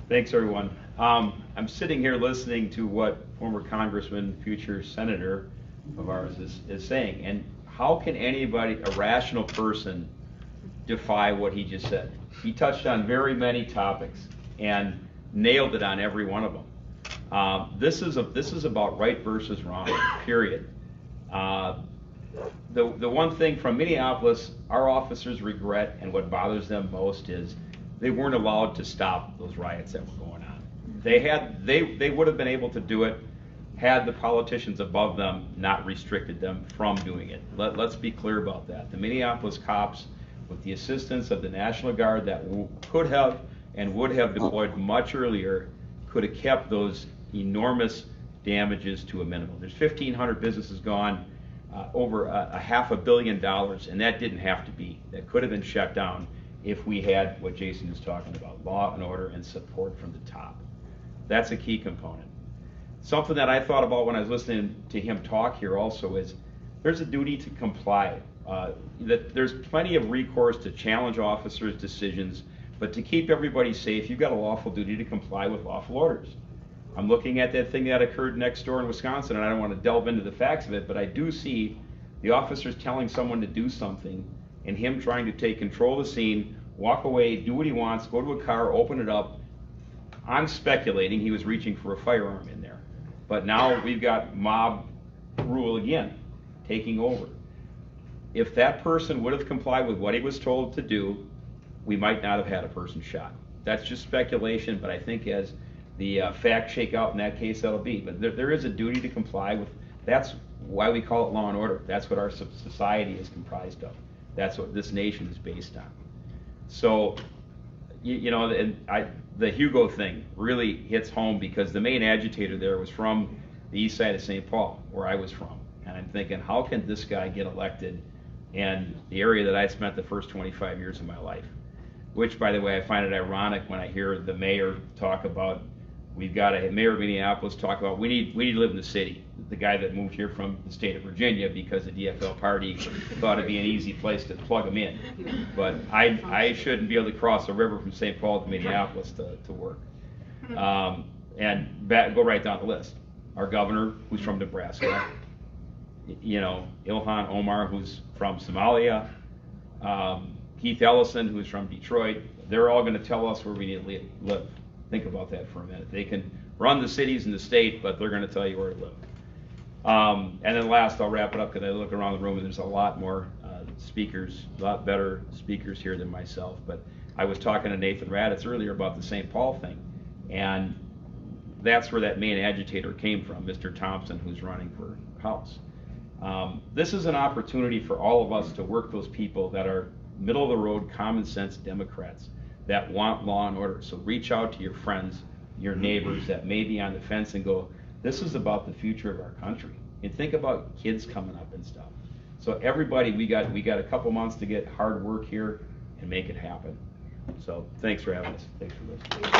Thanks, everyone. I'm sitting here listening to what former Congressman, future Senator of ours is saying, and how can anybody, a rational person, defy what he just said? He touched on very many topics and nailed it on every one of them. This is about right versus wrong, period. The one thing from Minneapolis, our officers regret, and what bothers them most is they weren't allowed to stop those riots that were going on. They would have been able to do it had the politicians above them not restricted them from doing it. Let's be clear about that. The Minneapolis cops, with the assistance of the National Guard that could have and would have deployed much earlier, could have kept those enormous damages to a minimum. There's 1,500 businesses gone, over a $500 million, and that didn't have to be. That could have been shut down if we had what Jason was talking about, law and order and support from the top. That's a key component. Something that I thought about when I was listening to him talk here also is there's a duty to comply. That there's plenty of recourse to challenge officers' decisions, but to keep everybody safe, you've got a lawful duty to comply with lawful orders. I'm looking at that thing that occurred next door in Wisconsin, and I don't want to delve into the facts of it, but I do see the officers telling someone to do something and him trying to take control of the scene, walk away, do what he wants, go to a car, open it up. I'm speculating he was reaching for a firearm in there. But now we've got mob rule again, taking over. If that person would have complied with what he was told to do, we might not have had a person shot. That's just speculation, but I think as the facts shake out in that case, that'll be. But there is a duty to comply with. That's why we call it law and order. That's what our society is comprised of. That's what this nation is based on. So, you know, the Hugo thing really hits home because the main agitator there was from the east side of St. Paul, where I was from. And I'm thinking, how can this guy get elected in the area that I spent the first 25 years of my life? Which, by the way, I find it ironic when I hear the mayor talk about, we've got a mayor of Minneapolis talk about, we need to live in the city. The guy that moved here from the state of Virginia because the DFL party thought it'd be an easy place to plug him in. But I shouldn't be able to cross a river from St. Paul to Minneapolis to work. And go right down the list. Our governor, who's from Nebraska, you know, Ilhan Omar, who's from Somalia, Keith Ellison, who's from Detroit, they're all going to tell us where we need to live. Think about that for a minute. They can run the cities in the state, but they're going to tell you where to live. And then last, I'll wrap it up because I look around the room and there's a lot more speakers, a lot better speakers here than myself. But I was talking to Nathan Raditz earlier about the St. Paul thing, and that's where that main agitator came from, Mr. Thompson, who's running for House. This is an opportunity for all of us to work those people that are middle of the road, common sense Democrats that want law and order. So reach out to your friends, your neighbors that may be on the fence and go, this is about the future of our country. And think about kids coming up and stuff. So everybody, we got a couple months to get hard work here and make it happen. So thanks for having us. Thanks for listening.